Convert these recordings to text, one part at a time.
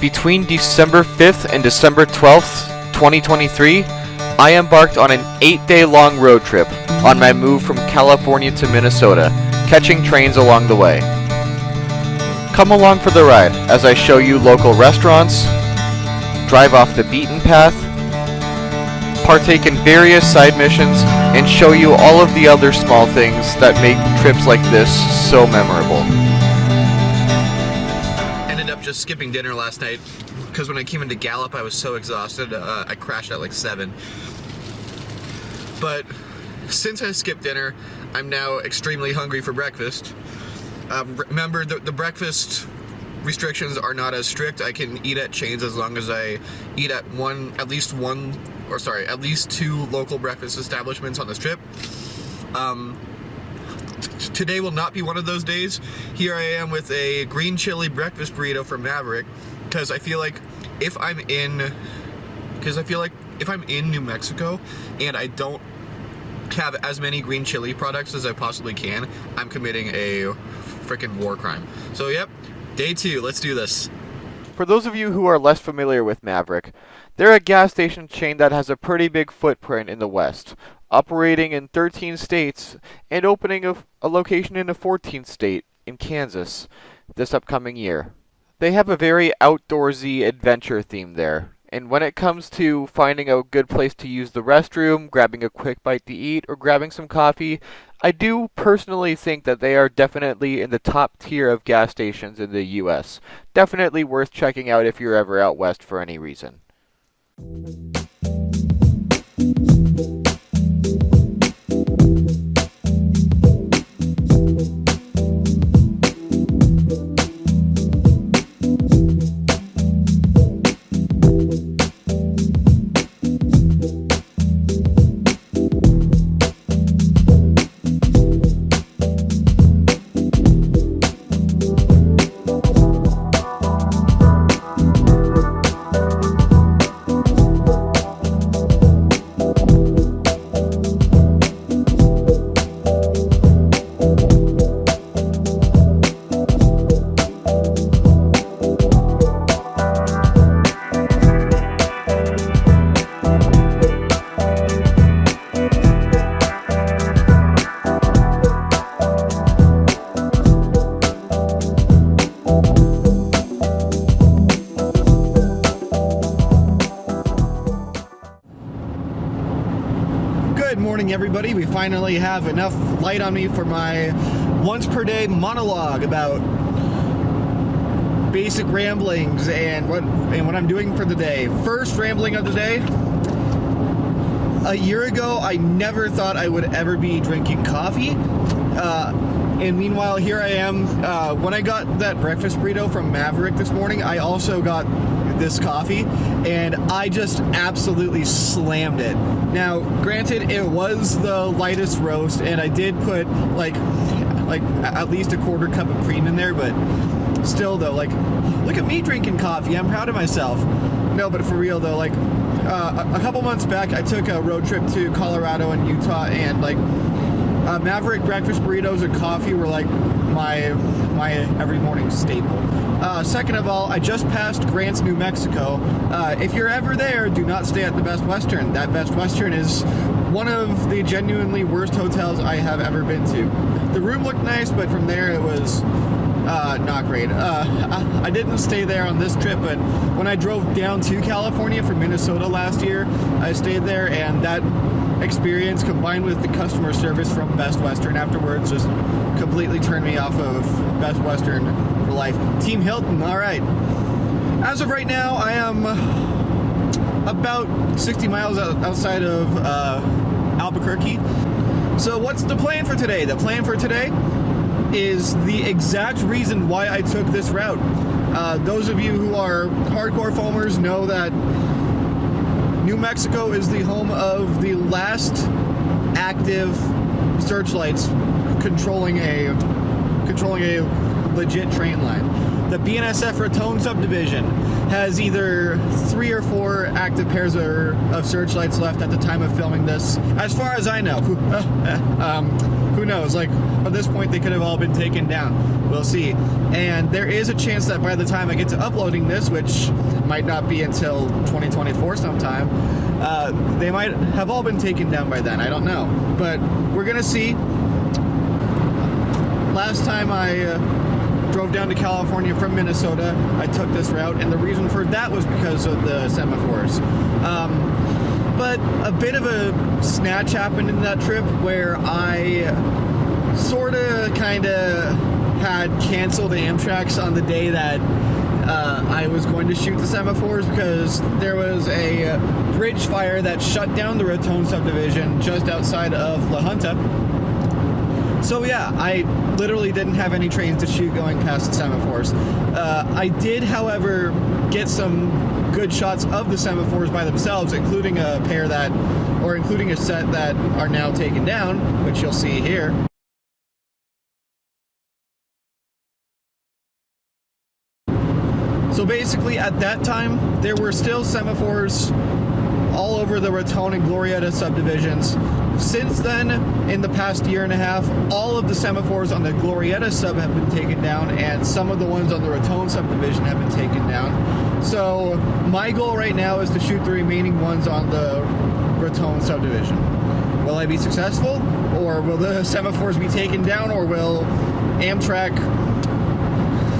Between December 5th and December 12th, 2023, I embarked on an 8-day long road trip on my move from California to Minnesota, catching trains along the way. Come along for the ride as I show you local restaurants, drive off the beaten path, partake in various side missions, and show you all of the other small things that make trips like this so memorable. Ended up just skipping dinner last night because when I came into Gallup I was so exhausted. I crashed at like 7. But since I skipped dinner, I'm now extremely hungry for breakfast. Remember, the breakfast restrictions are not as strict. I can eat at chains as long as I eat at at least 2 local breakfast establishments on this trip. Today will not be one of those days. Here I am with a green chili breakfast burrito from Maverick, because I feel like if I'm in New Mexico and I don't have as many green chili products as I possibly can, I'm committing a freaking war crime. So yep, day 2, let's do this. For those of you who are less familiar with Maverick, they're a gas station chain that has a pretty big footprint in the West, operating in 13 states and opening a location in a 14th state, in Kansas, this upcoming year. They have a very outdoorsy adventure theme there, and when it comes to finding a good place to use the restroom, grabbing a quick bite to eat, or grabbing some coffee, I do personally think that they are definitely in the top tier of gas stations in the US. Definitely worth checking out if you're ever out west for any reason. Good morning, everybody. We finally have enough light on me for my once per day monologue about basic ramblings and what I'm doing for the day. First rambling of the day. A year ago, I never thought I would ever be drinking coffee. And meanwhile, here I am. When I got that breakfast burrito from Maverick this morning, I also got this coffee, and I just absolutely slammed it. Now, granted, it was the lightest roast, and I did put like at least a quarter cup of cream in there, but still though, like, look at me drinking coffee. I'm proud of myself. No, but for real though, like, a couple months back, I took a road trip to Colorado and Utah, and like, Maverick breakfast burritos and coffee were like my every morning staple. Second of all, I just passed Grants, New Mexico. If you're ever there, do not stay at the Best Western. That Best Western is one of the genuinely worst hotels I have ever been to. The room looked nice, but from there it was not great. I didn't stay there on this trip, but when I drove down to California from Minnesota last year, I stayed there, and that experience combined with the customer service from Best Western afterwards just completely turned me off of Best Western for life. Team Hilton, all right. As of right now, I am about 60 miles outside of Albuquerque. So what's the plan for today? The plan for today is the exact reason why I took this route. Those of you who are hardcore foamers know that New Mexico is the home of the last active searchlights controlling a legit train line. the BNSF Raton Subdivision has either 3 or 4 active pairs of searchlights left at the time of filming this. As far as I know, who knows? Like, at this point, they could have all been taken down. We'll see. And there is a chance that by the time I get to uploading this, which might not be until 2024 sometime, they might have all been taken down by then. I don't know. But we're going to see. Last time I drove down to California from Minnesota, I took this route, and the reason for that was because of the semaphores. But a bit of a snatch happened in that trip where I sorta kinda had canceled Amtrak's on the day that I was going to shoot the semaphores, because there was a bridge fire that shut down the Raton subdivision just outside of La Junta. So yeah, I literally didn't have any trains to shoot going past the semaphores. I did, however, get some good shots of the semaphores by themselves, including a set that are now taken down, which you'll see here. So basically, at that time, there were still semaphores all over the Raton and Glorieta subdivisions. Since then, in the past year and a half, all of the semaphores on the Glorieta sub have been taken down, and some of the ones on the Raton subdivision have been taken down. So my goal right now is to shoot the remaining ones on the Raton subdivision. Will I be successful? Or will the semaphores be taken down? Or will Amtrak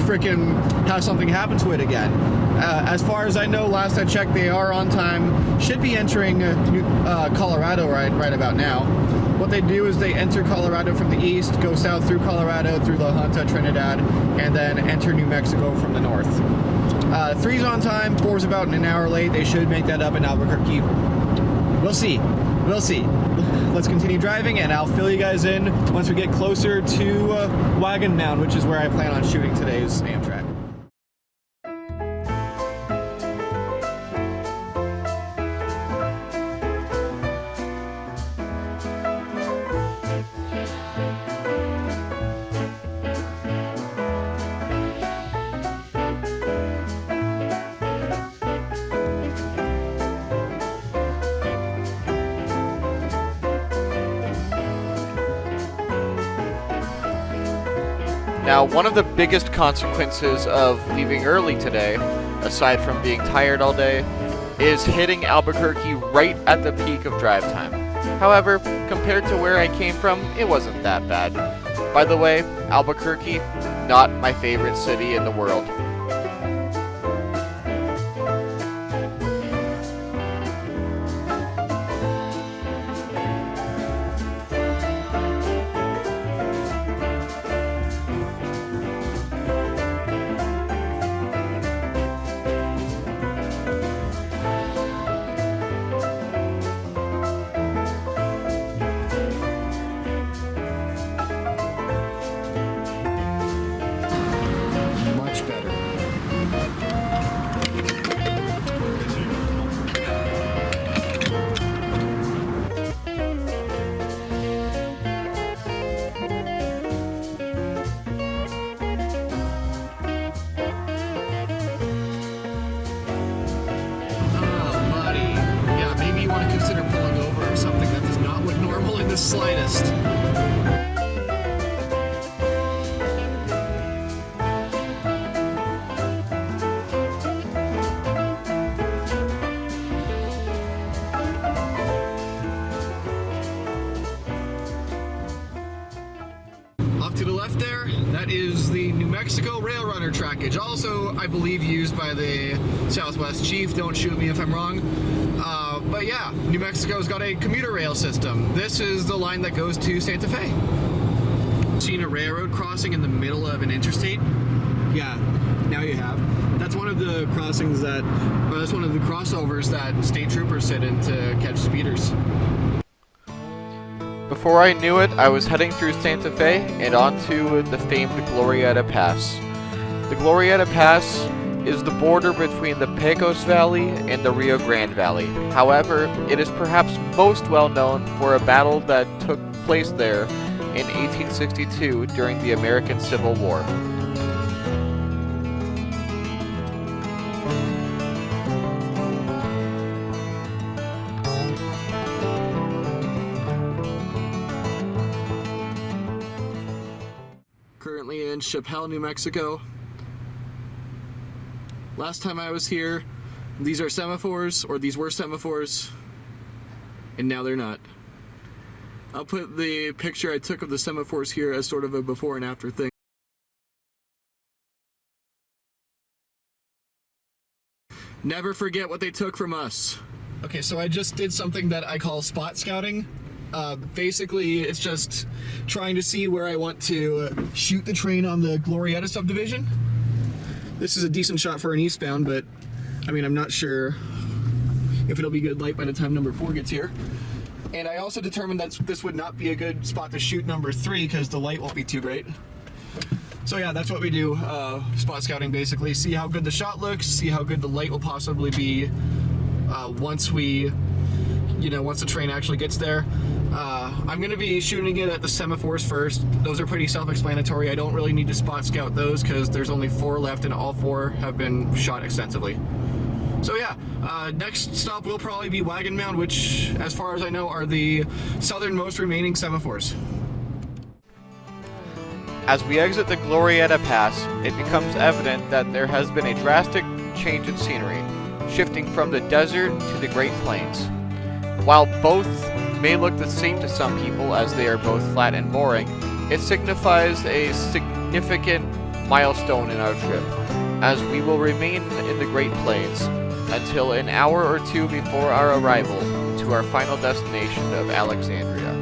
freaking have something happen to it again? As far as I know, last I checked, they are on time. Should be entering Colorado right about now. What they do is they enter Colorado from the east, go south through Colorado, through La Junta, Trinidad, and then enter New Mexico from the north. 3's on time, 4's about an hour late. They should make that up in Albuquerque. We'll see. We'll see. Let's continue driving, and I'll fill you guys in once we get closer to Wagon Mound, which is where I plan on shooting today's Amtrak. Now, one of the biggest consequences of leaving early today, aside from being tired all day, is hitting Albuquerque right at the peak of drive time. However, compared to where I came from, it wasn't that bad. By the way, Albuquerque, not my favorite city in the world. The slightest. Off to the left there, that is the New Mexico Rail Runner trackage. Also, I believe, used by the Southwest Chief. Don't shoot me if I'm wrong. But yeah, New Mexico's got a commuter rail system. This is the line that goes to Santa Fe. Seen a railroad crossing in the middle of an interstate? Yeah, now you have. That's one of the crossings that's one of the crossovers that state troopers sit in to catch speeders. Before I knew it, I was heading through Santa Fe and onto the famed Glorieta Pass. The Glorieta Pass is the border between the Pecos Valley and the Rio Grande Valley. However, it is perhaps most well known for a battle that took place there in 1862 during the American Civil War. in Chappelle, New Mexico. Last time I was here, these are semaphores, or these were semaphores, and now they're not. I'll put the picture I took of the semaphores here as sort of a before and after thing. Never forget what they took from us. Okay, so I just did something that I call spot scouting. Basically, it's just trying to see where I want to shoot the train on the Glorietta subdivision. This is a decent shot for an eastbound, but I mean, I'm not sure if it'll be good light by the time number 4 gets here. And I also determined that this would not be a good spot to shoot number 3 because the light won't be too great. So yeah, that's what we do, spot scouting basically. See how good the shot looks, see how good the light will possibly be once the train actually gets there. I'm going to be shooting it at the semaphores first. Those are pretty self-explanatory. I don't really need to spot scout those because there's only 4 left and all 4 have been shot extensively. So yeah, next stop will probably be Wagon Mound, which, as far as I know, are the southernmost remaining semaphores. As we exit the Glorietta Pass, it becomes evident that there has been a drastic change in scenery, shifting from the desert to the Great Plains. While both may look the same to some people as they are both flat and boring, it signifies a significant milestone in our trip, as we will remain in the Great Plains until an hour or 2 before our arrival to our final destination of Alexandria.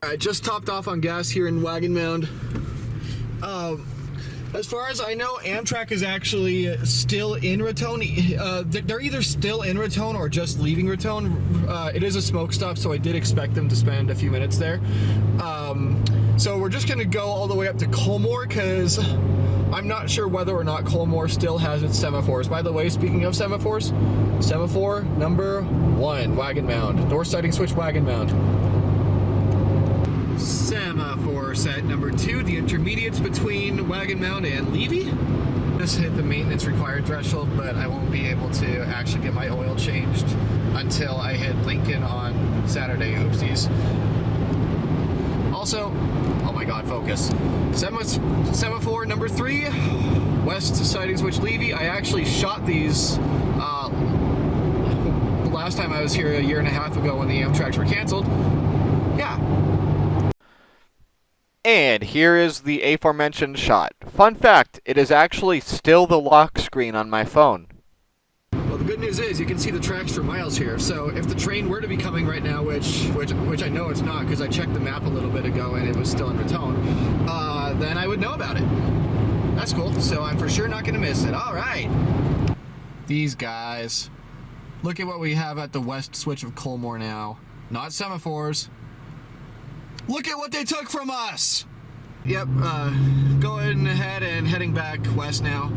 I just topped off on gas here in Wagon Mound. As far as I know, Amtrak is actually still in Raton. They're either still in Raton or just leaving Raton. It is a smoke stop, so I did expect them to spend a few minutes there. So we're just gonna go all the way up to Colmore because I'm not sure whether or not Colmore still has its semaphores. By the way, speaking of semaphores, semaphore number 1, Wagon Mound. North siding switch, Wagon Mound. Semaphore set number 2, the intermediates between Wagon Mound and Levy. Just hit the maintenance required threshold, but I won't be able to actually get my oil changed until I hit Lincoln on Saturday. Oopsies. Also, oh my god, focus. Semaphore number 3, west siding switch Levy. I actually shot these the last time I was here a year and a half ago when the Amtraks were canceled. Yeah. And here is the aforementioned shot. Fun fact, it is actually still the lock screen on my phone. Well, the good news is you can see the tracks for miles here. So if the train were to be coming right now, which I know it's not because I checked the map a little bit ago and it was still in Raton, then I would know about it. That's cool. So I'm for sure not going to miss it. All right. These guys. Look at what we have at the west switch of Colmore now. Not semaphores. Look at what they took from us! Yep, going ahead and heading back west now.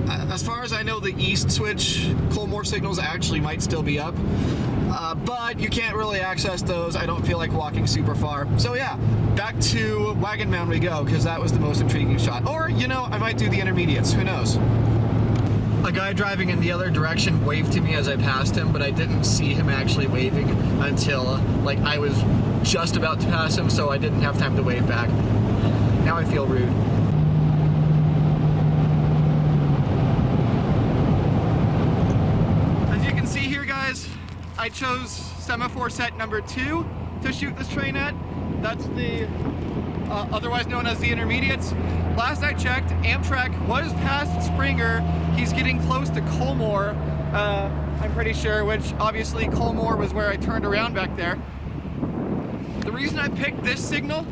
As far as I know, the east switch Colmore signals actually might still be up. But you can't really access those. I don't feel like walking super far. So yeah, back to Wagon Mound we go, because that was the most intriguing shot. Or, you know, I might do the intermediates, who knows? A guy driving in the other direction waved to me as I passed him, but I didn't see him actually waving until, like, I was just about to pass him, so I didn't have time to wave back. Now I feel rude. As you can see here, guys, I chose semaphore set number 2 to shoot this train at. That's the otherwise known as the intermediates. Last I checked, Amtrak was past Springer. He's getting close to Colmore, I'm pretty sure, which obviously Colmore was where I turned around back there. The reason I picked this signal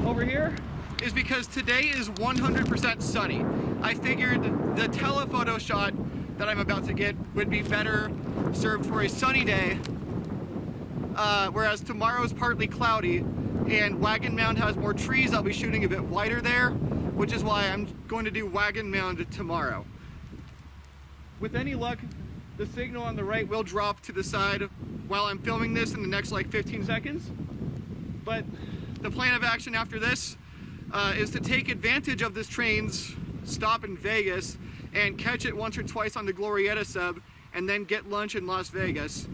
over here is because today is 100% sunny. I figured the telephoto shot that I'm about to get would be better served for a sunny day, whereas tomorrow is partly cloudy, and Wagon Mound has more trees. I'll be shooting a bit wider there, which is why I'm going to do Wagon Mound tomorrow. With any luck, the signal on the right will drop to the side while I'm filming this in the next like 15 seconds. But the plan of action after this is to take advantage of this train's stop in Vegas and catch it once or twice on the Glorietta sub, and then get lunch in Las Vegas.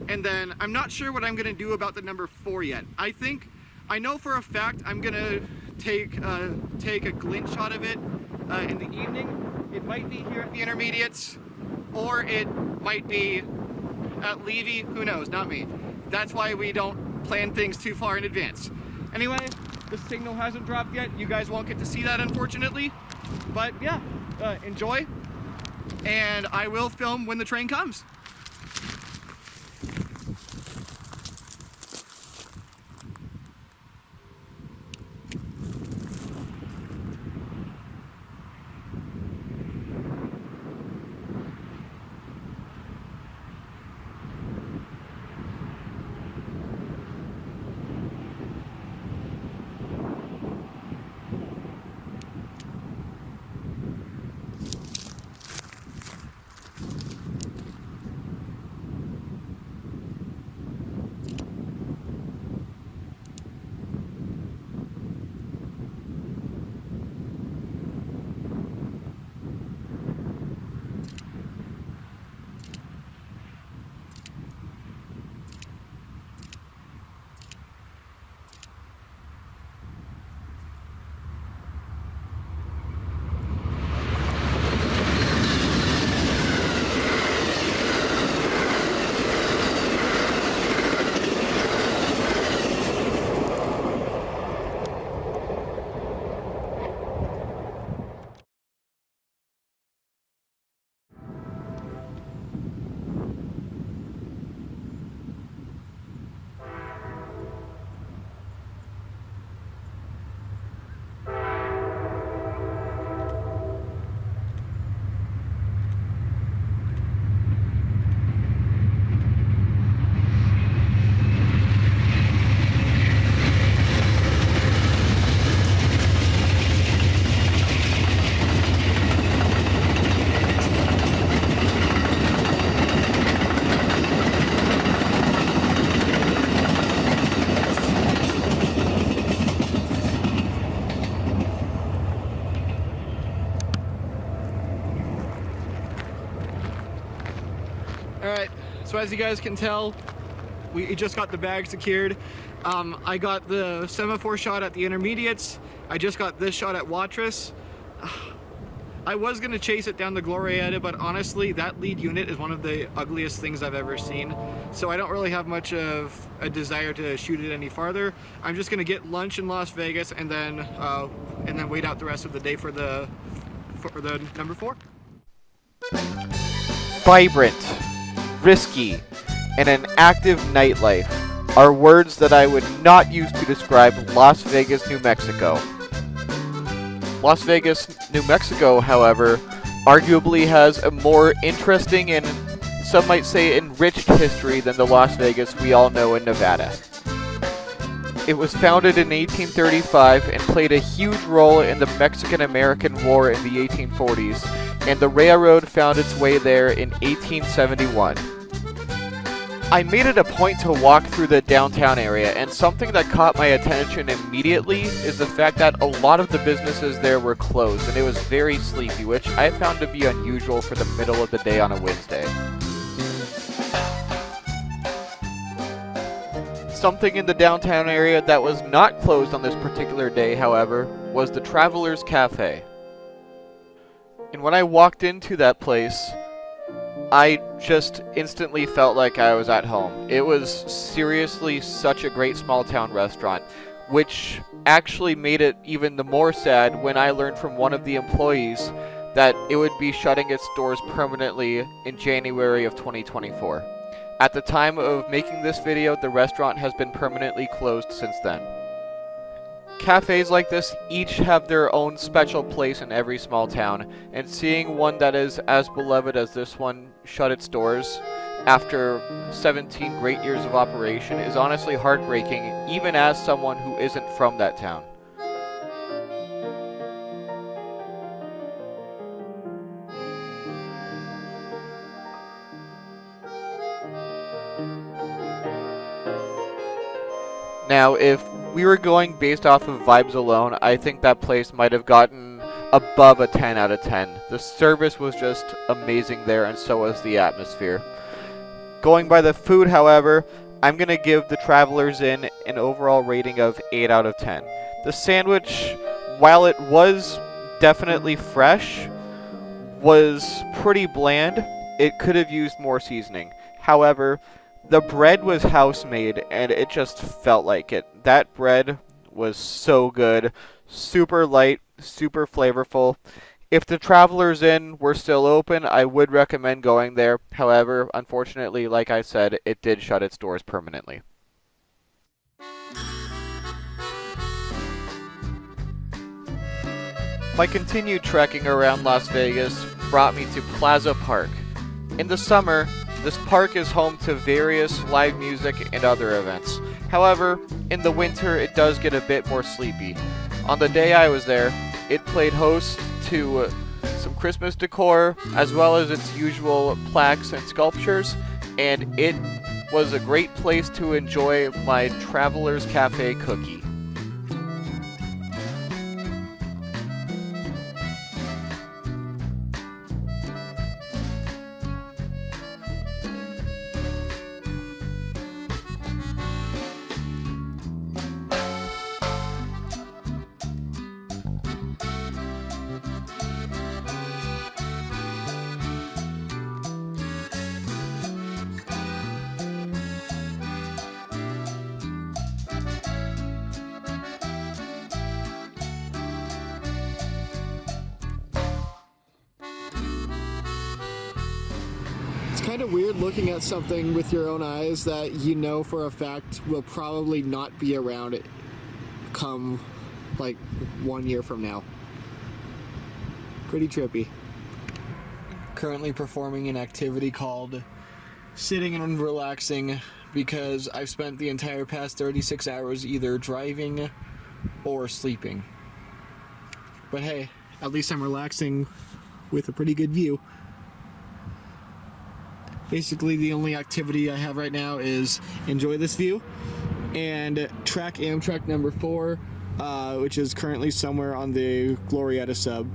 And then I'm not sure what I'm gonna do about the number 4 yet. I know for a fact I'm gonna take a glint shot of it in the evening. It might be here at the Intermediates, or it might be at Levy, who knows, not me. That's why we don't plan things too far in advance. Anyway, the signal hasn't dropped yet. You guys won't get to see that, unfortunately. But yeah, enjoy, and I will film when the train comes. Alright, so as you guys can tell, we just got the bag secured. I got the semaphore shot at the Intermediates. I just got this shot at Watrous. I was going to chase it down the Glorietta, but honestly, that lead unit is one of the ugliest things I've ever seen. So I don't really have much of a desire to shoot it any farther. I'm just going to get lunch in Las Vegas and then wait out the rest of the day for the number 4. Vibrant, risky, and an active nightlife are words that I would not use to describe Las Vegas, New Mexico. Las Vegas, New Mexico, however, arguably has a more interesting and some might say enriched history than the Las Vegas we all know in Nevada. It was founded in 1835 and played a huge role in the Mexican-American War in the 1840s, and the railroad found its way there in 1871. I made it a point to walk through the downtown area, and something that caught my attention immediately is the fact that a lot of the businesses there were closed, and it was very sleepy, which I found to be unusual for the middle of the day on a Wednesday. Something in the downtown area that was not closed on this particular day, however, was the Travelers Cafe. And when I walked into that place, I just instantly felt like I was at home. It was seriously such a great small town restaurant, which actually made it even the more sad when I learned from one of the employees that it would be shutting its doors permanently in January of 2024. At the time of making this video, the restaurant has been permanently closed since then. Cafes like this each have their own special place in every small town, and seeing one that is as beloved as this one shut its doors after 17 great years of operation is honestly heartbreaking, even as someone who isn't from that town. Now, if we were going based off of vibes alone, I think that place might have gotten above a 10 out of 10. The service was just amazing there, and so was the atmosphere. Going by the food, however, I'm going to give the Travelers Inn an overall rating of 8 out of 10. The sandwich, while it was definitely fresh, was pretty bland. It could have used more seasoning. However, the bread was house-made, and it just felt like it. That bread was so good, super light, super flavorful. If the Travelers Inn were still open, I would recommend going there. However, unfortunately, like I said, it did shut its doors permanently. My continued trekking around Las Vegas brought me to Plaza Park. In the summer, this park is home to various live music and other events. However, in the winter, it does get a bit more sleepy. On the day I was there, it played host to some Christmas decor, as well as its usual plaques and sculptures, and it was a great place to enjoy my Traveler's Cafe cookie. It's kind of weird looking at something with your own eyes that you know for a fact will probably not be around come like 1 year from now. Pretty trippy. Currently performing an activity called sitting and relaxing because I've spent the entire past 36 hours either driving or sleeping. But hey, at least I'm relaxing with a pretty good view. Basically, the only activity I have right now is enjoy this view and track Amtrak number 4, which is currently somewhere on the Glorietta sub.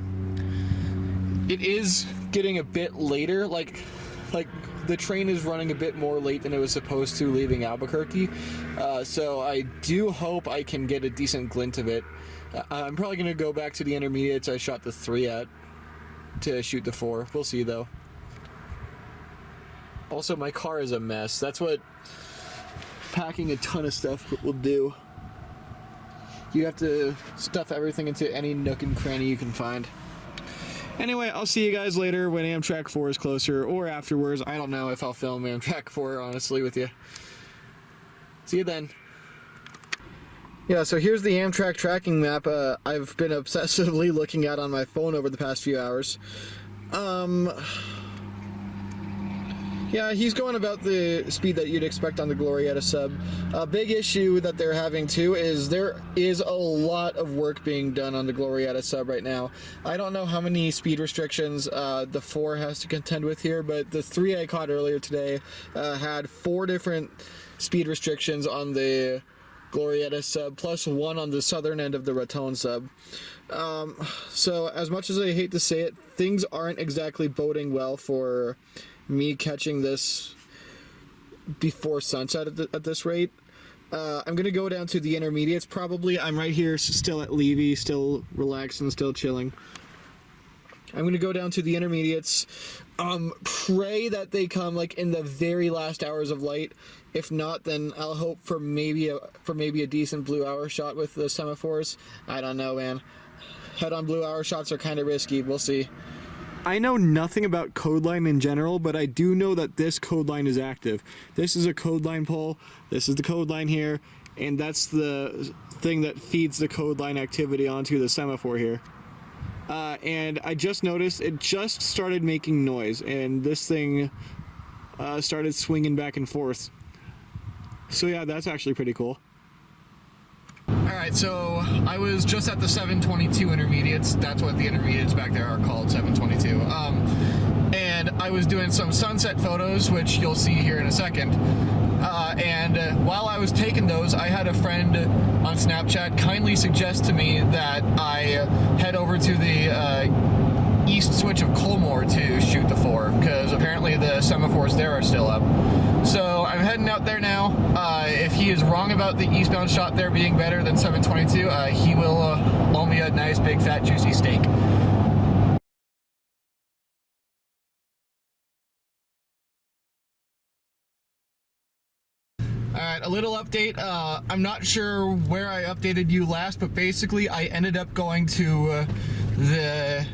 It is getting a bit later, like the train is running a bit more late than it was supposed to leaving Albuquerque, so I do hope I can get a decent glint of it. I'm probably going to go back to the intermediates I shot the 3 at to shoot the 4. We'll see though. Also, my car is a mess. That's what packing a ton of stuff will do. You have to stuff everything into any nook and cranny you can find. Anyway, I'll see you guys later when Amtrak 4 is closer, or afterwards. I don't know if I'll film Amtrak 4, honestly, with you. See you then. Yeah, so here's the Amtrak tracking map I've been obsessively looking at on my phone over the past few hours. Yeah, he's going about the speed that you'd expect on the Glorietta sub. A big issue that they're having too is there is a lot of work being done on the Glorietta sub right now. I don't know how many speed restrictions the 4 has to contend with here, but the 3 I caught earlier today had 4 different speed restrictions on the Glorietta sub, plus 1 on the southern end of the Raton sub. So as much as I hate to say it, things aren't exactly boding well for me catching this before sunset at this rate. I'm gonna go down to the intermediates probably. I'm right here still at Levy, still relaxing, still chilling. I'm gonna go down to the intermediates. Pray that they come like in the very last hours of light. If not, then I'll hope for maybe a decent blue hour shot with the semaphores. I don't know, man. Head-on blue hour shots are kind of risky. We'll see. I know nothing about code line in general, but I do know that this code line is active. This is a code line pole, this is the code line here, and that's the thing that feeds the code line activity onto the semaphore here. And I just noticed it just started making noise, and this thing started swinging back and forth. So yeah, that's actually pretty cool. Alright, so I was just at the 722 intermediates. That's what the intermediates back there are called, 722. And I was doing some sunset photos, which you'll see here in a second. And while I was taking those, I had a friend on Snapchat kindly suggest to me that I head over to the east switch of Colmore to shoot the 4, because apparently the semaphores there are still up. So I'm heading out there now. If he is wrong about the eastbound shot there being better than 722, he will owe me a nice big fat juicy steak. Alright, a little update. I'm not sure where I updated you last, but basically I ended up going to the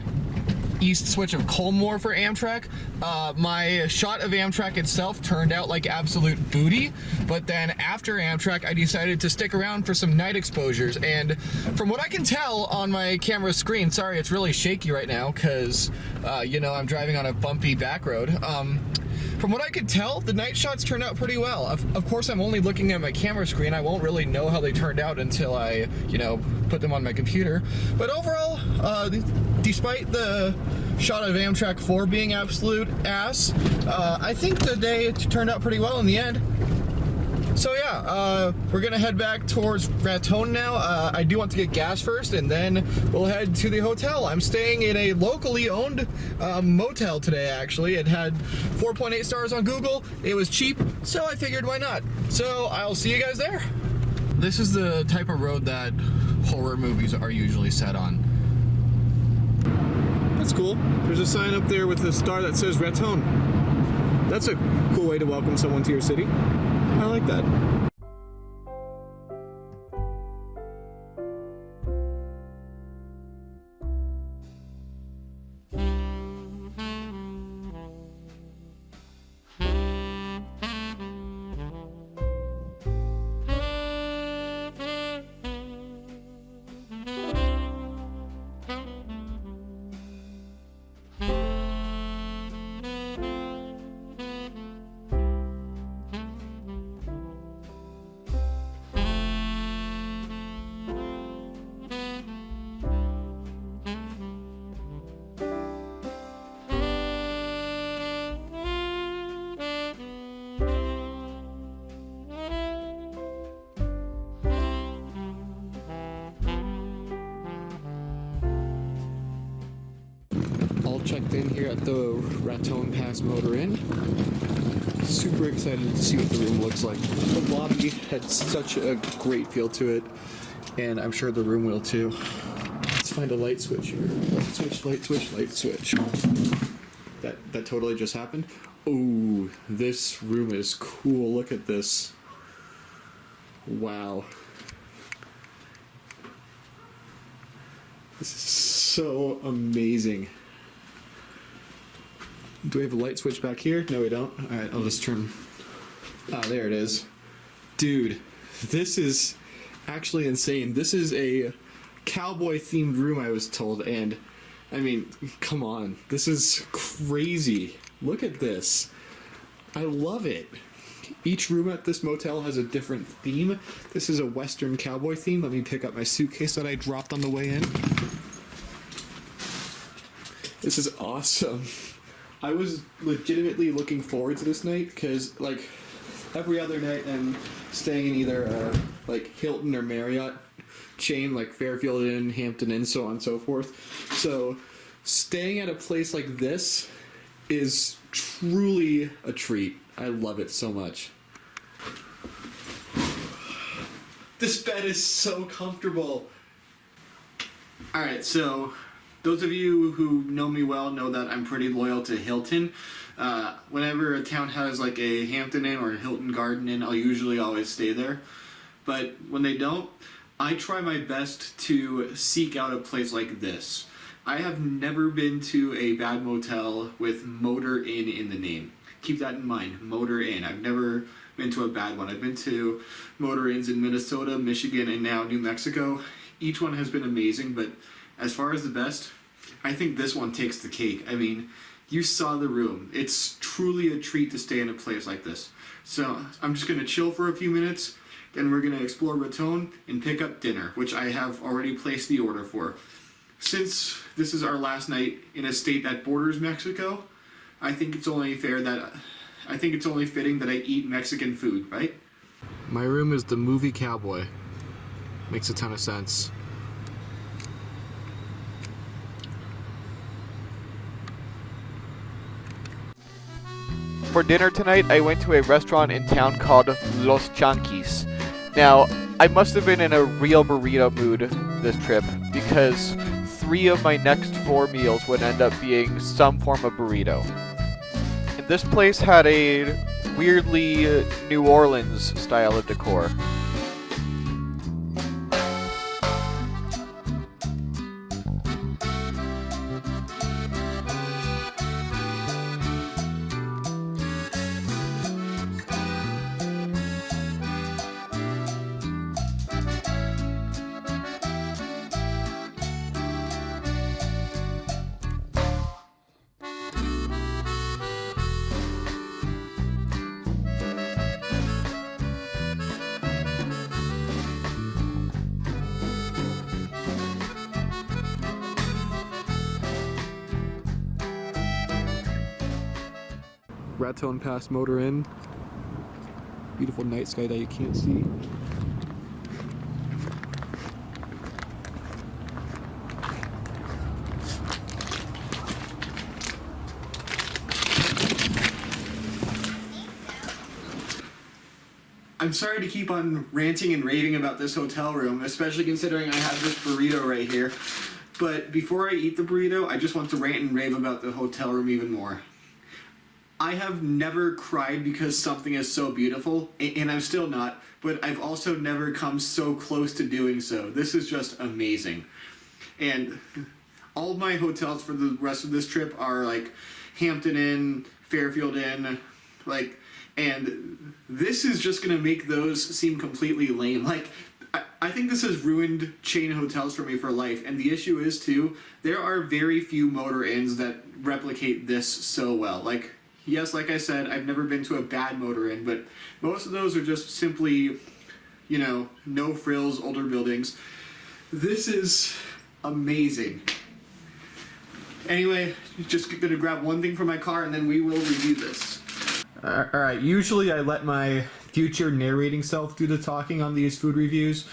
east switch of Colmore for Amtrak. My shot of Amtrak itself turned out like absolute booty, but then after Amtrak I decided to stick around for some night exposures, and from what I can tell on my camera screen, sorry it's really shaky right now because you know, I'm driving on a bumpy back road. From what I could tell, the night shots turned out pretty well. Of course, I'm only looking at my camera screen. I won't really know how they turned out until I, you know, put them on my computer. But overall, despite the shot of Amtrak 4 being absolute ass, I think the day turned out pretty well in the end. So yeah, we're gonna head back towards Raton now. I do want to get gas first, and then we'll head to the hotel. I'm staying in a locally owned motel today, actually. It had 4.8 stars on Google. It was cheap, so I figured why not. So I'll see you guys there. This is the type of road that horror movies are usually set on. That's cool. There's a sign up there with a star that says Raton. That's a cool way to welcome someone to your city. I like that. Checked in here at the Raton Pass Motor Inn. Super excited to see what the room looks like. The lobby had such a great feel to it, and I'm sure the room will too. Let's find a light switch here. Light switch, light switch, light switch. That totally just happened. Oh, this room is cool. Look at this. Wow. This is so amazing. Do we have a light switch back here? No, we don't. Alright, I'll just turn... Ah, there it is. Dude, this is actually insane. This is a cowboy-themed room, I was told, and, I mean, come on. This is crazy. Look at this. I love it. Each room at this motel has a different theme. This is a Western cowboy theme. Let me pick up my suitcase that I dropped on the way in. This is awesome. I was legitimately looking forward to this night because, like, every other night I'm staying in either like Hilton or Marriott chain, like Fairfield Inn, Hampton Inn, so on and so forth. So staying at a place like this is truly a treat. I love it so much. This bed is so comfortable. Alright, so those of you who know me well know that I'm pretty loyal to Hilton. Whenever a town has like a Hampton Inn or a Hilton Garden Inn, I'll usually always stay there. But when they don't, I try my best to seek out a place like this. I have never been to a bad motel with Motor Inn in the name. Keep that in mind, Motor Inn. I've never been to a bad one. I've been to Motor Inns in Minnesota, Michigan, and now New Mexico. Each one has been amazing, but as far as the best, I think this one takes the cake. I mean, you saw the room. It's truly a treat to stay in a place like this. So I'm just going to chill for a few minutes, then we're going to explore Raton and pick up dinner, which I have already placed the order for. Since this is our last night in a state that borders Mexico, I think it's only fair that I think it's only fitting that I eat Mexican food, right? My room is the movie Cowboy. Makes a ton of sense. For dinner tonight, I went to a restaurant in town called Los Chanquis. Now, I must have been in a real burrito mood this trip, because 3 of my next 4 meals would end up being some form of burrito. And this place had a weirdly New Orleans style of decor. Raton Pass Motor Inn. Beautiful night sky that you can't see. I'm sorry to keep on ranting and raving about this hotel room, especially considering I have this burrito right here. But before I eat the burrito, I just want to rant and rave about the hotel room even more. I have never cried because something is so beautiful, and I'm still not, but I've also never come so close to doing so. This is just amazing. And all of my hotels for the rest of this trip are like Hampton Inn, Fairfield Inn, like, and this is just gonna make those seem completely lame. Like, I think this has ruined chain hotels for me for life, and the issue is too, there are very few motor inns that replicate this so well. Like, yes, like I said, I've never been to a bad motor inn, but most of those are just simply, you know, no frills, older buildings. This is amazing. Anyway, just gonna grab one thing from my car and then we will review this. Alright, usually I let my future narrating self do the talking on these food reviews,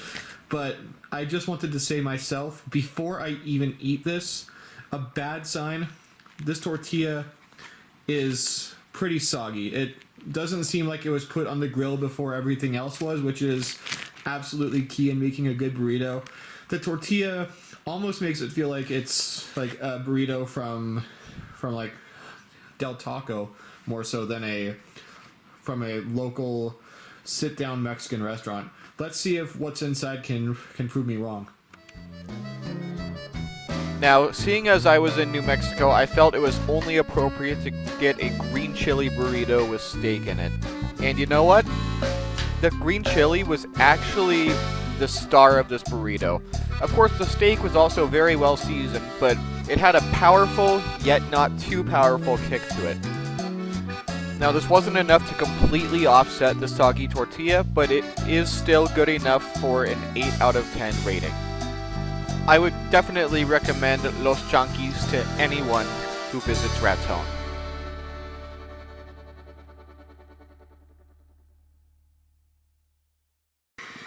but I just wanted to say myself, before I even eat this, a bad sign, this tortilla is pretty soggy. It doesn't seem like it was put on the grill before everything else was, which is absolutely key in making a good burrito. The tortilla almost makes it feel like it's like a burrito from like Del Taco, more so than from a local sit-down Mexican restaurant. Let's see if what's inside can prove me wrong. Now, seeing as I was in New Mexico, I felt it was only appropriate to get a green chili burrito with steak in it. And you know what? The green chili was actually the star of this burrito. Of course, the steak was also very well seasoned, but it had a powerful, yet not too powerful kick to it. Now, this wasn't enough to completely offset the soggy tortilla, but it is still good enough for an 8 out of 10 rating. I would definitely recommend Los Chanquis to anyone who visits Raton.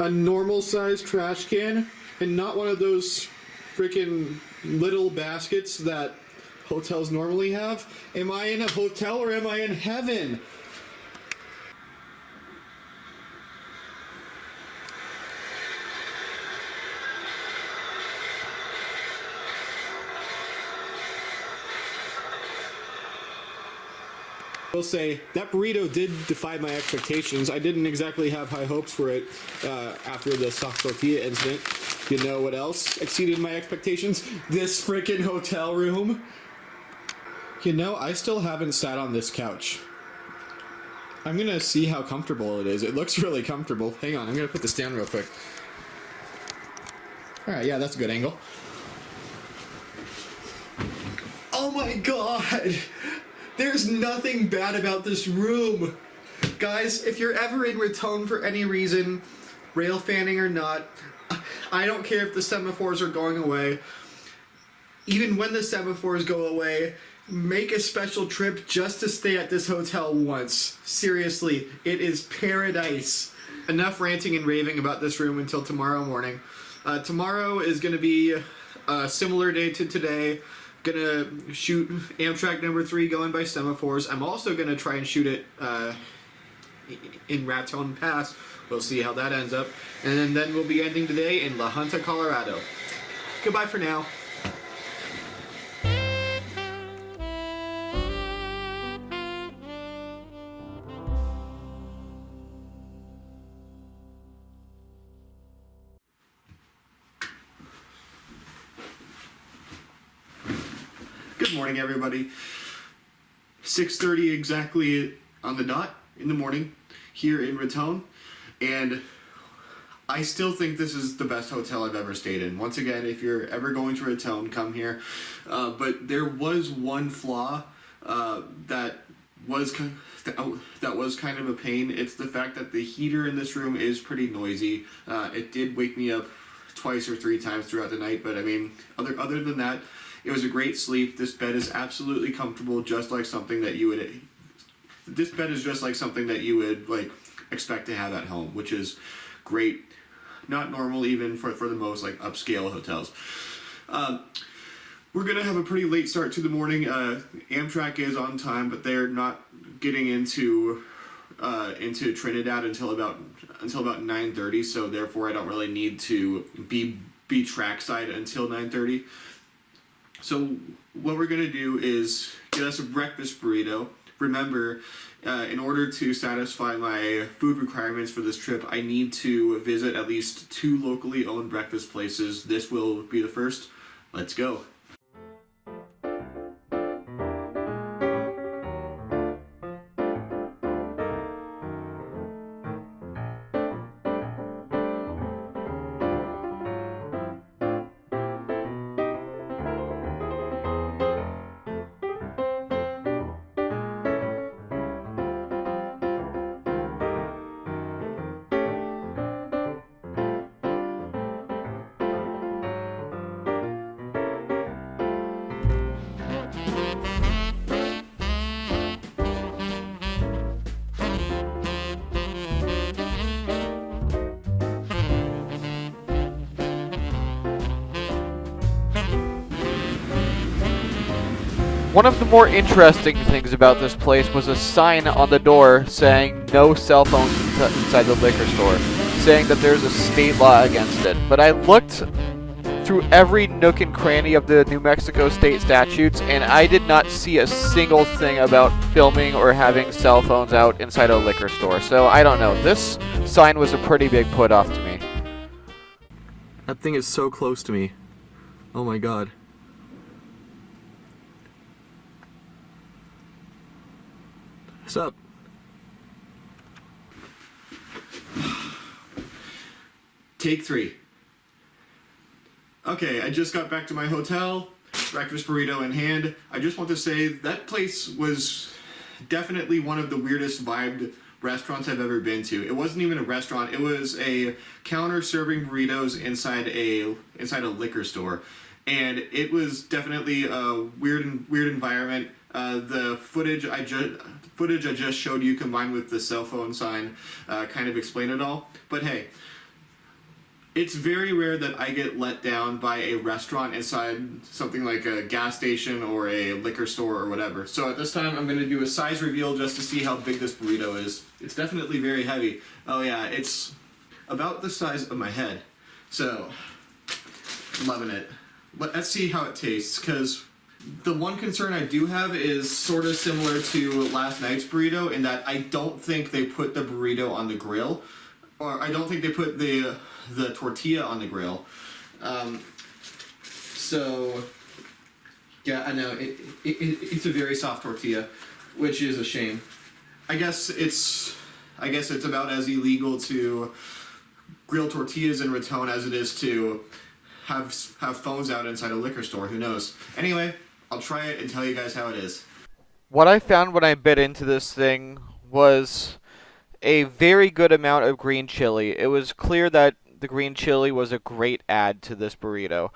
A normal sized trash can, and not one of those freaking little baskets that hotels normally have. Am I in a hotel or am I in heaven? I will say, that burrito did defy my expectations. I didn't exactly have high hopes for it after the soft tortilla incident. You know what else exceeded my expectations? This freaking hotel room. You know, I still haven't sat on this couch. I'm gonna see how comfortable it is. It looks really comfortable. Hang on, I'm gonna put this down real quick. Alright, yeah, that's a good angle. Oh my god! There's nothing bad about this room. Guys, if you're ever in Raton for any reason, Railfanning or not, I don't care if the semaphores are going away. Even when the semaphores go away, make a special trip just to stay at this hotel once. Seriously, it is paradise. Enough ranting and raving about this room until tomorrow morning. Tomorrow is going to be a similar day to today. Gonna shoot Amtrak number 3 going by semaphores. I'm also gonna try and shoot it in Raton Pass. We'll see how that ends up. And then we'll be ending today in La Junta, Colorado. Goodbye for now. Good morning, everybody. 6:30 exactly on the dot in the morning here in Raton, and I still think this is the best hotel I've ever stayed in. Once again, if you're ever going to Raton, come here. But there was one flaw that was kind of a pain. It's the fact that the heater in this room is pretty noisy. It did wake me up twice or 3 times throughout the night, but I mean, other than that, it was a great sleep. This bed is absolutely comfortable, just like something that you would. This bed is just like something that you would like expect to have at home, which is great. Not normal even for the most like upscale hotels. We're gonna have a pretty late start to the morning. Amtrak is on time, but they're not getting into Trinidad until about 9:30. So therefore, I don't really need to be trackside until 9:30. So what we're going to do is get us a breakfast burrito. Remember, in order to satisfy my food requirements for this trip, I need to visit at least 2 locally owned breakfast places. This will be the first. Let's go. One of the more interesting things about this place was a sign on the door saying no cell phones inside the liquor store, saying that there's a state law against it. But I looked through every nook and cranny of the New Mexico state statutes, and I did not see a single thing about filming or having cell phones out inside a liquor store. So I don't know. This sign was a pretty big put off to me. That thing is so close to me. Oh my god. What's up? Take 3. Okay, I just got back to my hotel, breakfast burrito in hand. I just want to say that place was definitely one of the weirdest vibed restaurants I've ever been to. It wasn't even a restaurant, it was a counter serving burritos inside a liquor store. And it was definitely a weird environment. The footage I just showed you combined with the cell phone sign kind of explain it all. But hey, it's very rare that I get let down by a restaurant inside something like a gas station or a liquor store or whatever. So at this time I'm going to do a size reveal just to see how big this burrito is. It's definitely very heavy. Oh yeah, it's about the size of my head. So, loving it. Let's see how it tastes, because the one concern I do have is sort of similar to last night's burrito in that I don't think they put the burrito on the grill, or I don't think they put the tortilla on the grill. So yeah, I know it's a very soft tortilla, which is a shame. I guess it's about as illegal to grill tortillas in Raton as it is to have phones out inside a liquor store. Who knows? Anyway, I'll try it and tell you guys how it is. What I found when I bit into this thing was a very good amount of green chili. It was clear that the green chili was a great add to this burrito.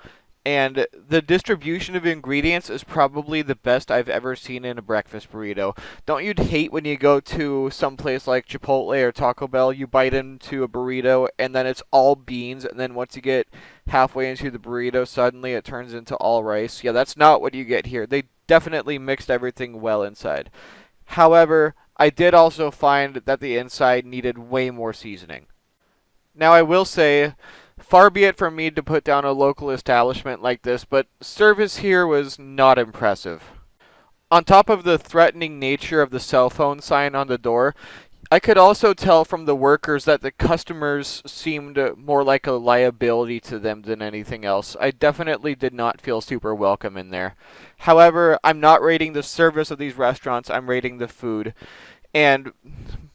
and the distribution of ingredients is probably the best I've ever seen in a breakfast burrito. Don't you hate when you go to some place like Chipotle or Taco Bell, you bite into a burrito and then it's all beans, and then once you get halfway into the burrito, suddenly it turns into all rice? Yeah, that's not what you get here. They definitely mixed everything well inside. However, I did also find that the inside needed way more seasoning. Now, I will say, far be it from me to put down a local establishment like this, but service here was not impressive. On top of the threatening nature of the cell phone sign on the door, I could also tell from the workers that the customers seemed more like a liability to them than anything else. I definitely did not feel super welcome in there. However, I'm not rating the service of these restaurants, I'm rating the food. And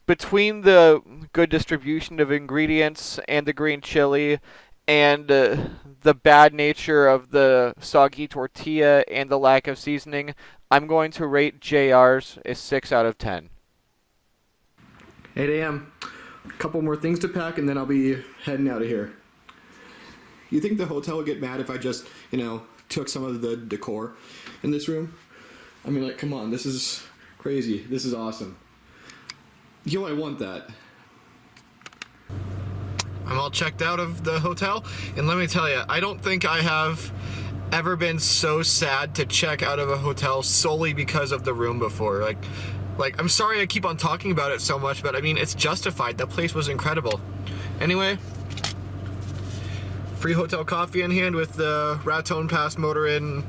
between the good distribution of ingredients and the green chili and the bad nature of the soggy tortilla and the lack of seasoning, I'm going to rate JR's a 6 out of 10. 8 a.m. A couple more things to pack and then I'll be heading out of here. You think the hotel would get mad if I just, took some of the decor in this room? I mean, like, come on, this is crazy. This is awesome. I want that. I'm all checked out of the hotel, and let me tell you, I don't think I have ever been so sad to check out of a hotel solely because of the room before. Like, I'm sorry I keep on talking about it so much, but I mean, it's justified. That place was incredible. Anyway, free hotel coffee in hand with the Raton Pass motor in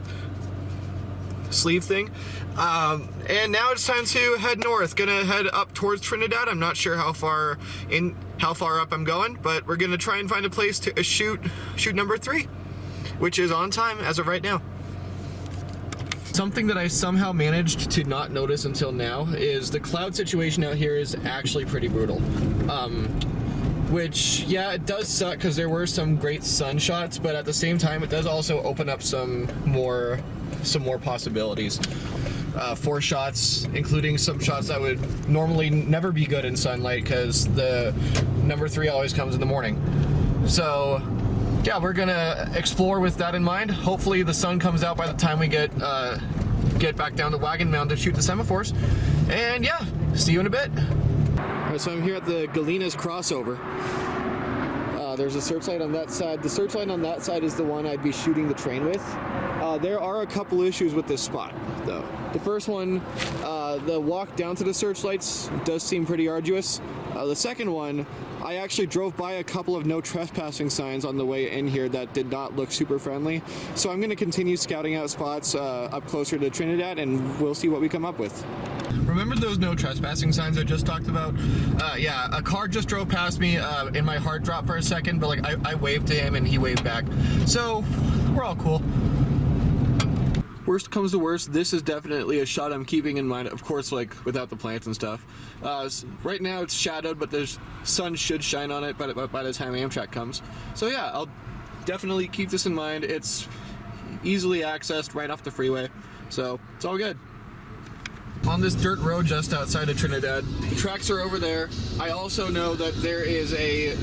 sleeve thing. And now it's time to head north. Gonna head up towards Trinidad. I'm not sure how far up I'm going, but we're gonna try and find a place to shoot number 3, which is on time as of right now. Something that I somehow managed to not notice until now is the cloud situation out here is actually pretty brutal. Which, yeah, it does suck because there were some great sun shots, but at the same time, it does also open up some more possibilities. 4 shots, including some shots that would normally never be good in sunlight because the number 3 always comes in the morning. So, yeah, we're gonna explore with that in mind. Hopefully the sun comes out by the time we get back down to Wagon Mound to shoot the semaphores. And yeah, see you in a bit. Alright, so I'm here at the Galena's crossover. There's a searchlight on that side. The searchlight on that side is the one I'd be shooting the train with. There are a couple issues with this spot, though. The first one, the walk down to the searchlights does seem pretty arduous. The second one, I actually drove by a couple of no trespassing signs on the way in here that did not look super friendly. So I'm going to continue scouting out spots up closer to Trinidad, and we'll see what we come up with. Remember those no trespassing signs I just talked about? Yeah, a car just drove past me, and my heart dropped for a second, but I waved to him and he waved back. So we're all cool. Worst comes to worst, this is definitely a shot I'm keeping in mind, of course, without the plants and stuff. Right now it's shadowed, but the sun should shine on it by the time Amtrak comes. So yeah, I'll definitely keep this in mind. It's easily accessed right off the freeway, so it's all good. On this dirt road just outside of Trinidad, the tracks are over there. I also know that there is a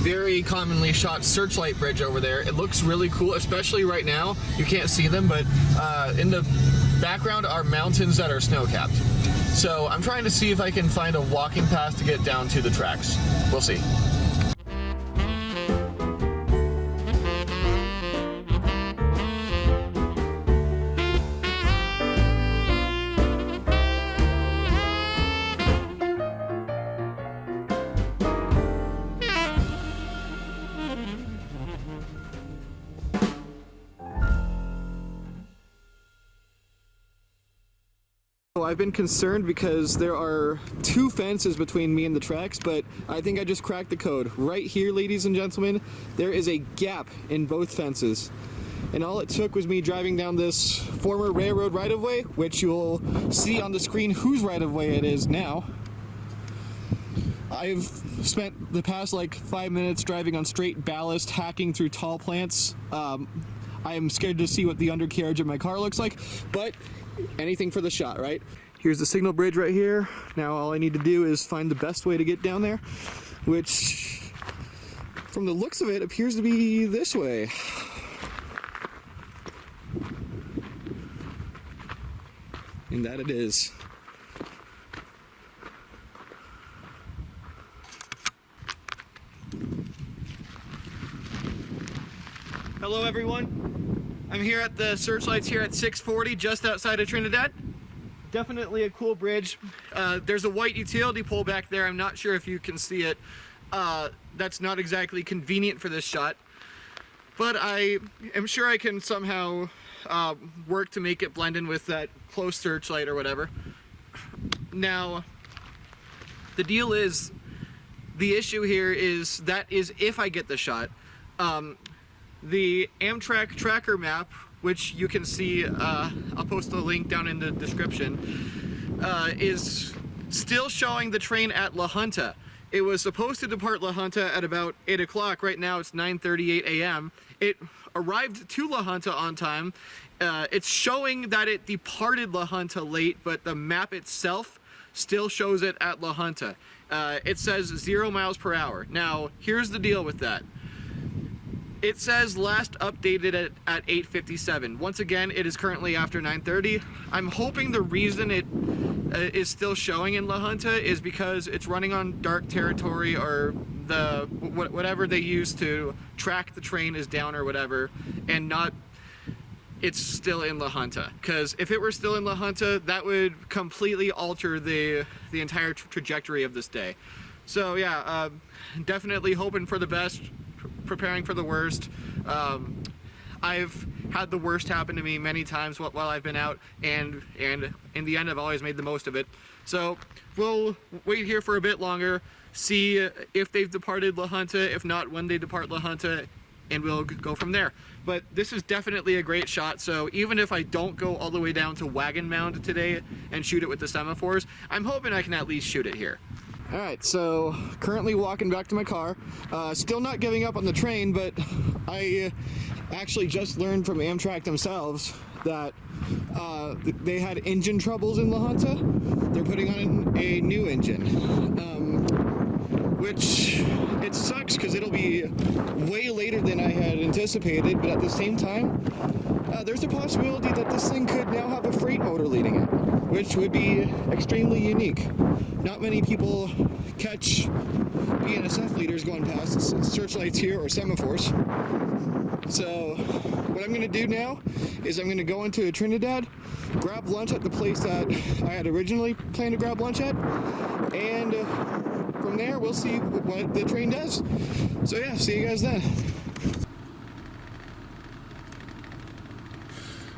very commonly shot searchlight bridge over there. It looks really cool, especially right now. You can't see them, but in the background are mountains that are snow-capped. So I'm trying to see if I can find a walking path to get down to the tracks. We'll see. I've been concerned because there are 2 fences between me and the tracks, but I think I just cracked the code. Right here, ladies and gentlemen, there is a gap in both fences. And all it took was me driving down this former railroad right-of-way, which you'll see on the screen whose right-of-way it is now. I've spent the past 5 minutes driving on straight ballast, hacking through tall plants. I am scared to see what the undercarriage of my car looks like, but anything for the shot, right? Here's the signal bridge right here. Now all I need to do is find the best way to get down there, which from the looks of it appears to be this way. And that it is. Hello everyone. I'm here at the searchlights here at 640 just outside of Trinidad. Definitely a cool bridge. There's a white utility pole back there. I'm not sure if you can see it. That's not exactly convenient for this shot, but I am sure I can somehow work to make it blend in with that close searchlight or whatever. Now, the deal is, the issue here is that is if I get the shot. The Amtrak tracker map, which you can see, I'll post a link down in the description, is still showing the train at La Junta. It was supposed to depart La Junta at about 8 o'clock. Right now it's 9:38 a.m. It arrived to La Junta on time. It's showing that it departed La Junta late, but the map itself still shows it at La Junta. It says 0 miles per hour. Now, here's the deal with that. It says last updated at 8:57. Once again, it is currently after 9:30. I'm hoping the reason it is still showing in La Junta is because it's running on dark territory, or the whatever they use to track the train is down or whatever, and not it's still in La Junta. Because if it were still in La Junta, that would completely alter the entire trajectory of this day. So yeah, definitely hoping for the best, preparing for the worst. I've had the worst happen to me many times while I've been out, and in the end I've always made the most of it. So we'll wait here for a bit longer, see if they've departed La Junta, if not when they depart La Junta, and we'll go from there. But this is definitely a great shot, so even if I don't go all the way down to Wagon Mound today and shoot it with the semaphores, I'm hoping I can at least shoot it here. Alright, so currently walking back to my car. Still not giving up on the train, but I actually just learned from Amtrak themselves that they had engine troubles in La Junta. They're putting on a new engine, which it sucks because it'll be way later than I had anticipated, but at the same time, there's a possibility that this thing could now have a freight motor leading it, which would be extremely unique. Not many people catch BNSF leaders going past searchlights here or semaphores. So what I'm going to do now is I'm going to go into Trinidad, grab lunch at the place that I had originally planned to grab lunch at, and from there we'll see what the train does. So yeah, see you guys then.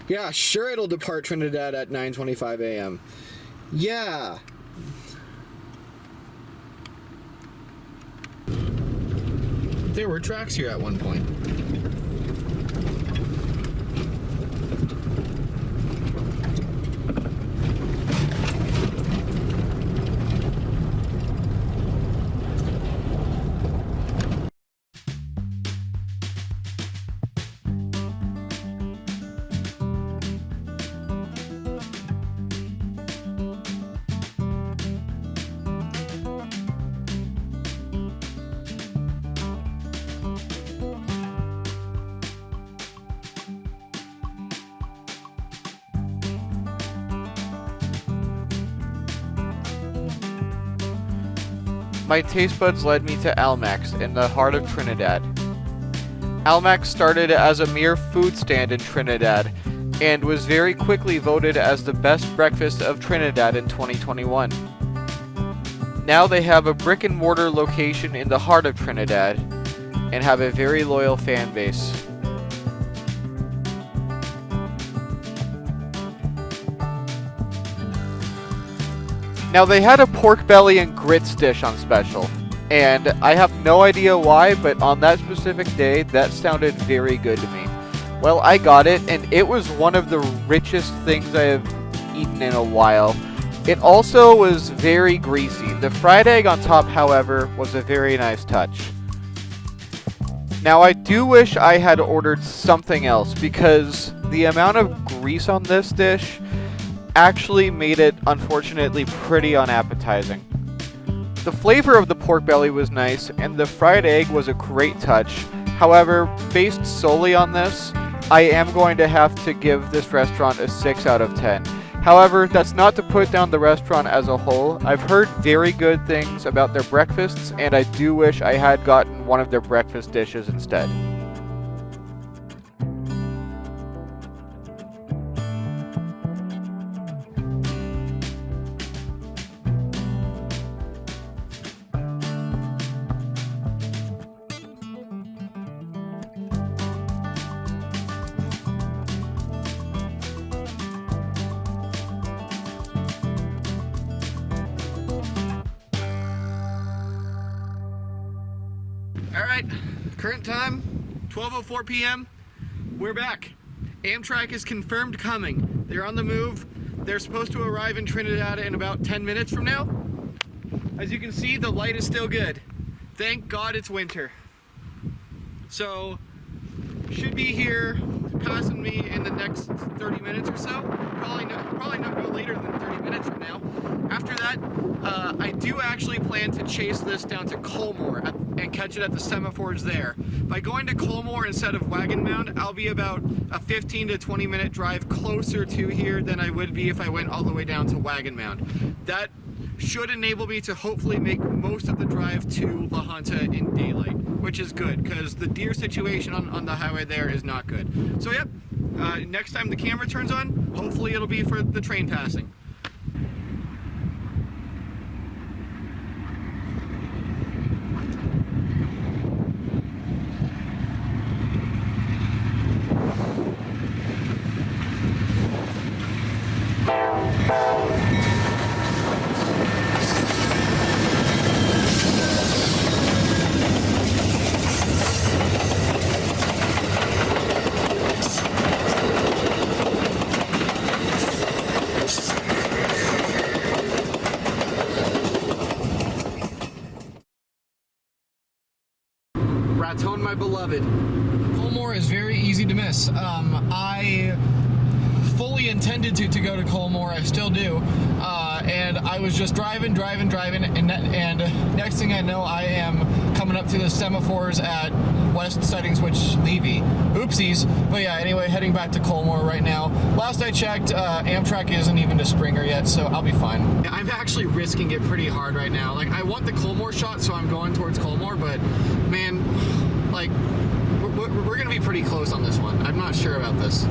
Yeah, sure, it'll depart Trinidad at 9:25 a.m. Yeah. There were tracks here at one point. My taste buds led me to Almack's in the heart of Trinidad. Almack's started as a mere food stand in Trinidad and was very quickly voted as the best breakfast of Trinidad in 2021. Now they have a brick and mortar location in the heart of Trinidad and have a very loyal fan base. Now they had a pork belly and grits dish on special, and I have no idea why, but on that specific day, that sounded very good to me. Well, I got it, and it was one of the richest things I have eaten in a while. It also was very greasy. The fried egg on top, however, was a very nice touch. Now I do wish I had ordered something else, because the amount of grease on this dish actually made it, unfortunately, pretty unappetizing. The flavor of the pork belly was nice, and the fried egg was a great touch. However, based solely on this, I am going to have to give this restaurant a 6 out of 10. However, that's not to put down the restaurant as a whole. I've heard very good things about their breakfasts, and I do wish I had gotten one of their breakfast dishes instead. Alright, current time, 12:04 p.m. We're back. Amtrak is confirmed coming. They're on the move. They're supposed to arrive in Trinidad in about 10 minutes from now. As you can see, the light is still good. Thank God it's winter. So, should be here passing me in the next 30 minutes or so. Probably not no later than 30 minutes from now. After that, I do actually plan to chase this down to Colmore and catch it at the semaphores there. By going to Colmore instead of Wagon Mound, I'll be about a 15 to 20 minute drive closer to here than I would be if I went all the way down to Wagon Mound. That should enable me to hopefully make most of the drive to La Junta in daylight, which is good because the deer situation on the highway there is not good. So yep, next time the camera turns on, hopefully it'll be for the train passing. Raton, my beloved. Colmore is very easy to miss. I fully intended to go to Colmore. I still do. And I was just driving, and next thing I know, I am coming up to the semaphores at West Siding Switch Levy. Oopsies. But yeah, anyway, heading back to Colmore right now. Last I checked, Amtrak isn't even to Springer yet, so I'll be fine. I'm actually risking it pretty hard right now. Like, I want the Colmore shot, so I'm going towards Colmore, but man, like, we're gonna be pretty close on this one. I'm not sure about this.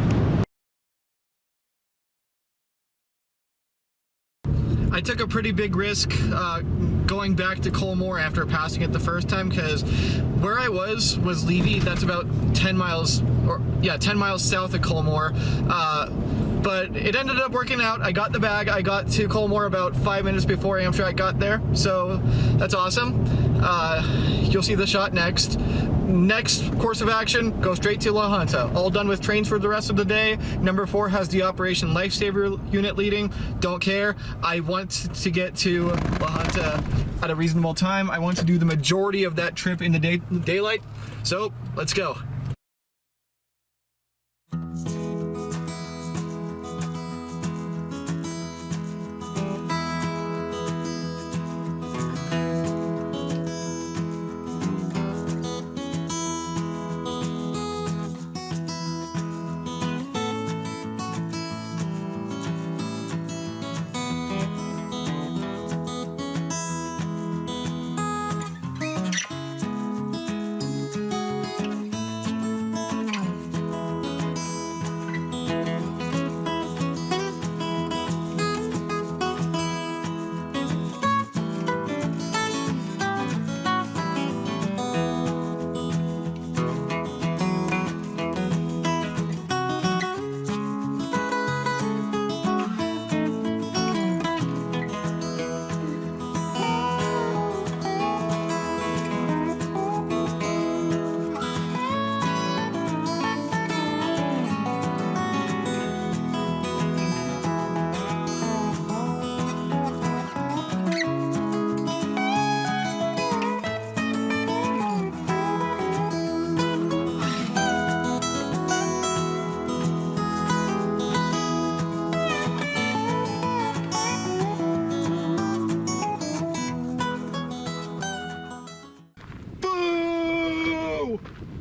I took a pretty big risk going back to Colmore after passing it the first time, because where I was Levy. That's about 10 miles south of Colmore. But it ended up working out. I got the bag. I got to Colmore about 5 minutes before Amtrak got there, so that's awesome. You'll see the shot next. Next course of action, go straight to La Junta. All done with trains for the rest of the day. Number 4 has the Operation Lifesaver unit leading. Don't care. I want to get to La Junta at a reasonable time. I want to do the majority of that trip in the daylight. So let's go.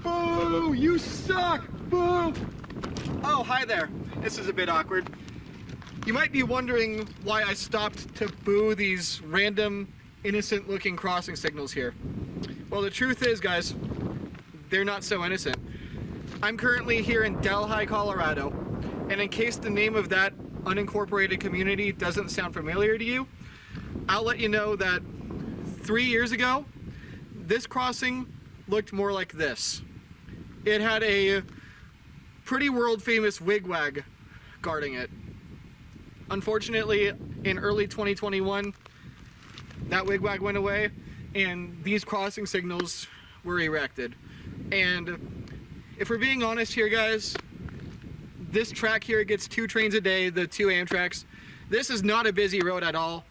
Boo! You suck! Boo! Oh, hi there. This is a bit awkward. You might be wondering why I stopped to boo these random, innocent-looking crossing signals here. Well, the truth is, guys, they're not so innocent. I'm currently here in Delhi, Colorado, and in case the name of that unincorporated community doesn't sound familiar to you, I'll let you know that 3 years ago, this crossing looked more like this. It had a pretty world-famous wigwag guarding it. Unfortunately, in early 2021, that wigwag went away and these crossing signals were erected. And if we're being honest here, guys, this track here gets 2 trains a day, the 2 Amtraks. This is not a busy road at all.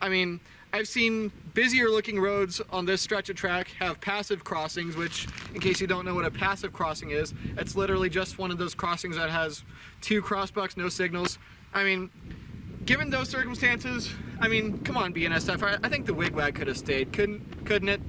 I mean, I've seen busier looking roads on this stretch of track have passive crossings, which, in case you don't know what a passive crossing is, it's literally just one of those crossings that has 2 crossbucks, no signals. I mean, given those circumstances, I mean, come on, BNSF, I think the wigwag could have stayed, couldn't it?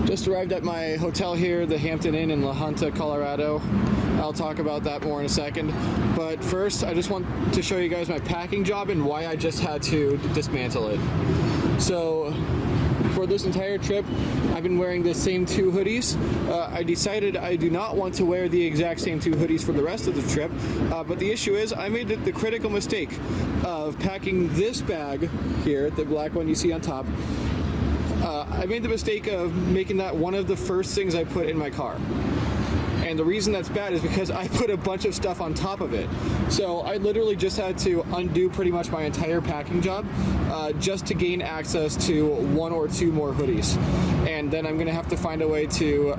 Just arrived at my hotel here, the Hampton Inn in La Junta, Colorado. I'll talk about that more in a second. But first, I just want to show you guys my packing job and why I just had to dismantle it. So, for this entire trip, I've been wearing the same 2 hoodies. I decided I do not want to wear the exact same 2 hoodies for the rest of the trip, but the issue is I made the critical mistake of packing this bag here, the black one you see on top. I made the mistake of making that one of the first things I put in my car. And the reason that's bad is because I put a bunch of stuff on top of it. So I literally just had to undo pretty much my entire packing job just to gain access to 1 or 2 more hoodies. And then I'm gonna have to find a way to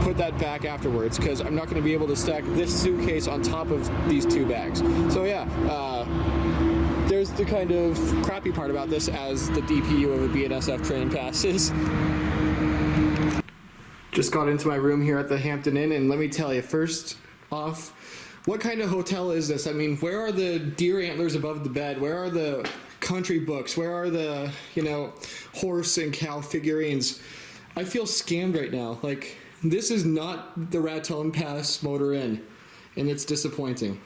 put that back afterwards, because I'm not gonna be able to stack this suitcase on top of these 2 bags. So yeah, there's the kind of crappy part about this as the DPU of a BNSF train passes. Just got into my room here at the Hampton Inn, and let me tell you, first off, what kind of hotel is this? I mean, where are the deer antlers above the bed? Where are the country books? Where are the, horse and cow figurines? I feel scammed right now. Like, this is not the Raton Pass Motor Inn, and it's disappointing.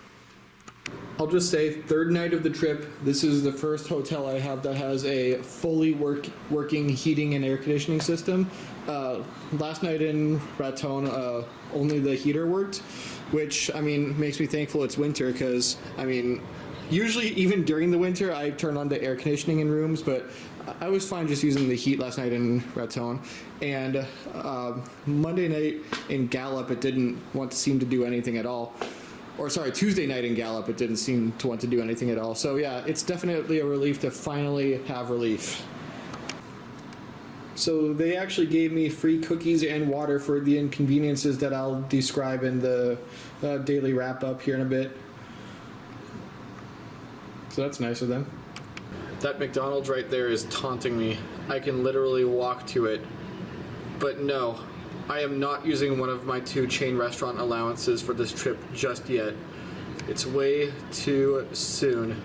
I'll just say, 3rd night of the trip, this is the first hotel I have that has a fully working heating and air conditioning system. Last night in Raton, only the heater worked, which, I mean, makes me thankful it's winter, because, I mean, usually even during the winter I turn on the air conditioning in rooms, but I was fine just using the heat last night in Raton. And Monday night in Gallup, it didn't want to seem to do anything at all. Or sorry, Tuesday night in Gallup, it didn't seem to want to do anything at all. So yeah, it's definitely a relief to finally have relief. So they actually gave me free cookies and water for the inconveniences that I'll describe in the daily wrap up here in a bit. So that's nice of them. That McDonald's right there is taunting me. I can literally walk to it. But no, I am not using one of my 2 chain restaurant allowances for this trip just yet. It's way too soon.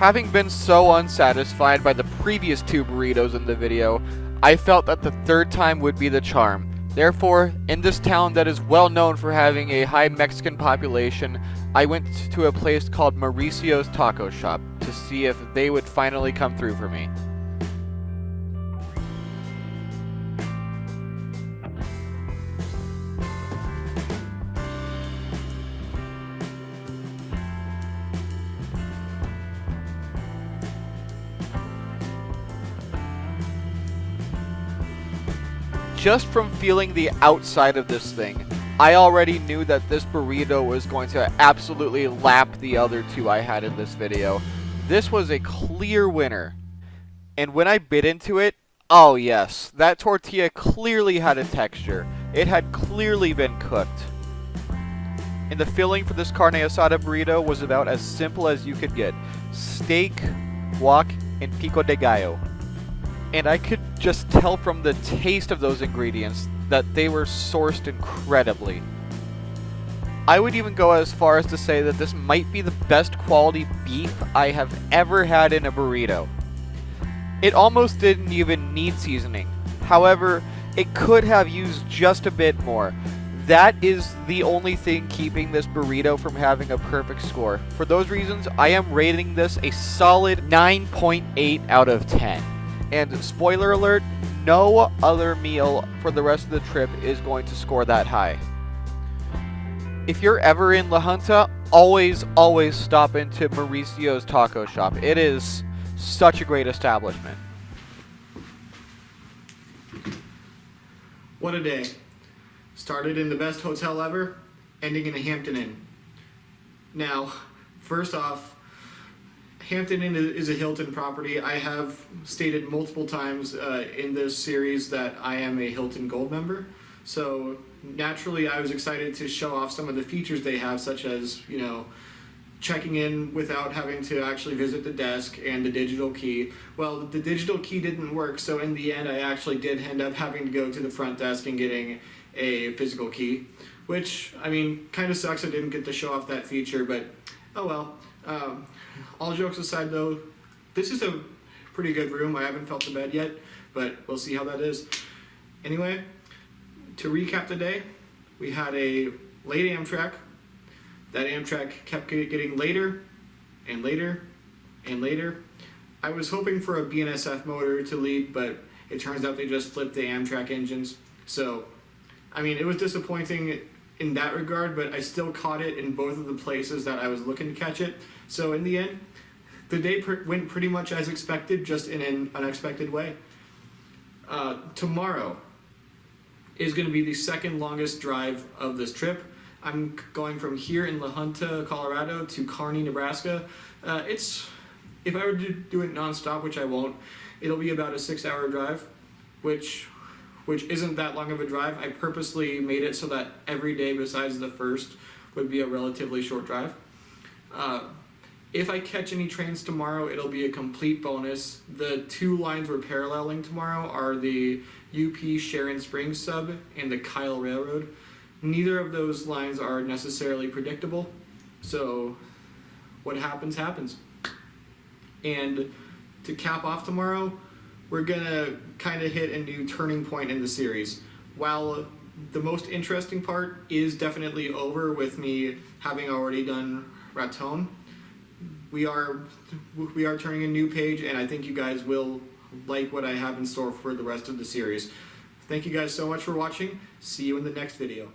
Having been so unsatisfied by the previous 2 burritos in the video, I felt that the third time would be the charm. Therefore, in this town that is well known for having a high Mexican population, I went to a place called Mauricio's Taco Shop to see if they would finally come through for me. Just from feeling the outside of this thing, I already knew that this burrito was going to absolutely lap the other 2 I had in this video. This was a clear winner. And when I bit into it, oh yes, that tortilla clearly had a texture. It had clearly been cooked. And the filling for this carne asada burrito was about as simple as you could get. Steak, guac, and pico de gallo. And I could just tell from the taste of those ingredients that they were sourced incredibly. I would even go as far as to say that this might be the best quality beef I have ever had in a burrito. It almost didn't even need seasoning. However, it could have used just a bit more. That is the only thing keeping this burrito from having a perfect score. For those reasons, I am rating this a solid 9.8 out of 10. And spoiler alert, no other meal for the rest of the trip is going to score that high. If you're ever in La Junta, always stop into Mauricio's Taco Shop. It is such a great establishment. What a day. Started in the best hotel ever, ending in a Hampton Inn. Now, first off, Hampton Inn is a Hilton property. I have stated multiple times in this series that I am a Hilton Gold member. So naturally I was excited to show off some of the features they have, such as, you know, checking in without having to actually visit the desk and the digital key. Well, the digital key didn't work, so in the end I actually did end up having to go to the front desk and getting a physical key, which, I mean, kind of sucks I didn't get to show off that feature, but oh well. All jokes aside though, this is a pretty good room. I haven't felt the bed yet, but we'll see how that is. Anyway, to recap the day, we had a late Amtrak. That Amtrak kept getting later and later and later. I was hoping for a BNSF motor to lead, but it turns out they just flipped the Amtrak engines. So, I mean, it was disappointing in that regard, but I still caught it in both of the places that I was looking to catch it. So in the end, the day went pretty much as expected, just in an unexpected way. Tomorrow is going to be the second longest drive of this trip. I'm going from here in La Junta, Colorado to Kearney, Nebraska. If I were to do it nonstop, which I won't, it'll be about a 6-hour drive, which isn't that long of a drive. I purposely made it so that every day besides the first would be a relatively short drive. If I catch any trains tomorrow, it'll be a complete bonus. The 2 lines we're paralleling tomorrow are the UP Sharon Springs sub and the Kyle Railroad. Neither of those lines are necessarily predictable, so what happens, happens. And to cap off tomorrow, we're gonna kind of hit a new turning point in the series. While the most interesting part is definitely over with me having already done Raton, we are turning a new page, and I think you guys will like what I have in store for the rest of the series. Thank you guys so much for watching. See you in the next video.